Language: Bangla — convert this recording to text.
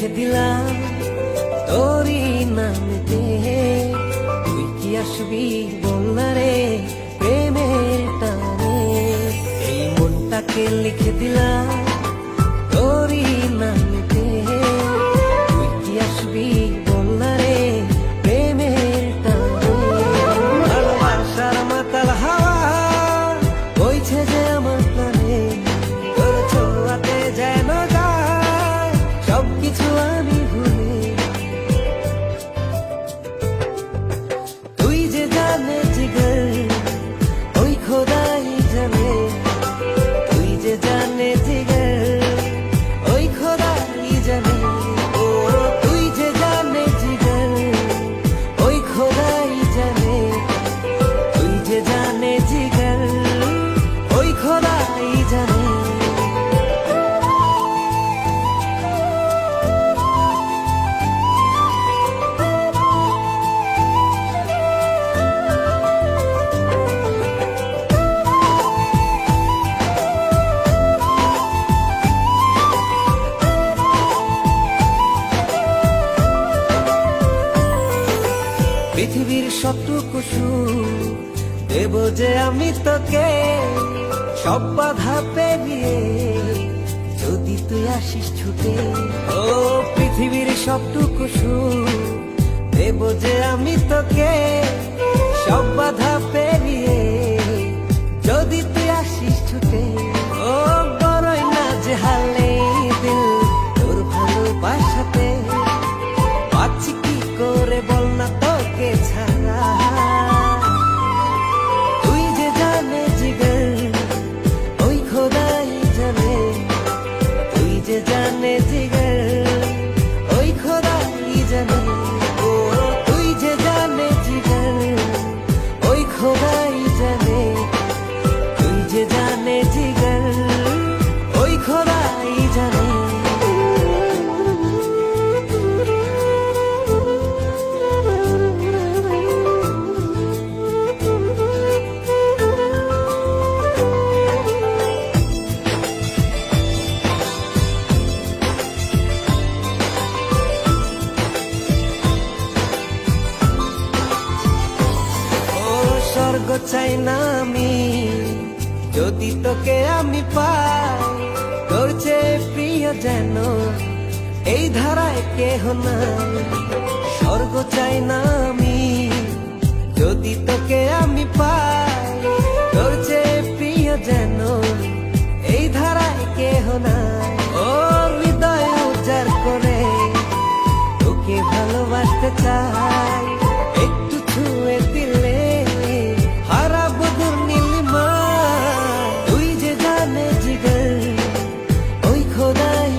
লিখে দিলাম তোরই নামেতে, তুই কি আসবি বল না রে প্রেমের টানে। এই মনটাকে লিখে দিলাম তোরই নামেতে, তুই কি আসবি বল না রে প্রেমের টানে। ভালোবাসার মাতাল হাওয়া বইছে যে আমার প্রাণে, তোর ছোঁয়াতে যেন যায় সবকিছু আমি ভুলে। তুই যে জানে জিগর ওই খোদাই জানে, তুই যে জানে জিগর ওই খোদাই জানে। ও তুই যে জানে জিগর ওই খোদাই জানে, তুই যে জানে জিগর ওই খোদাই জানে। পৃথিবীর সবটুকু সুখ দেব যে আমি তোকে, সব বাধা পেরিয়ে যদি তুই আসিস ছুটে। ও পৃথিবীর সবটুকু সুখ দেব যে আমি তোকে, সব বাধা পেরিয়ে যদি তুই আসিস ছুটে। ও বড়ই না যে হালে দিল তোর ভালোবাসাতে, পাচ্ছি কি করে বল না তোকে ছাড়া। তুই যে জানে জিগর ওই খোদাই জানে, তুই যে জানে জিগর ওই খোদাই জানে। ও তুই যে জানে জিগর ওই খোদাই জানে, তুই যে জানে জিগর ওই খোদাই জানে। স্বর্গ চাই না আমি যদি তোকে আমি পাই, তোর চেয়ে প্রিয় যেন এই ধারায় কেহ নাই। স্বর্গ চাই না আমি যদি তোকে আমি পাই, তোর চেয়ে প্রিয় যেন এই ধারায় কেহ নাই। ও হৃদয় উজাড় করে তোকে ভালোবাসতে চাই, একটু ছুঁয়ে দিলে হারাবো দূর নীলিমা। তুই যে জানে জিগর ওই খোদাই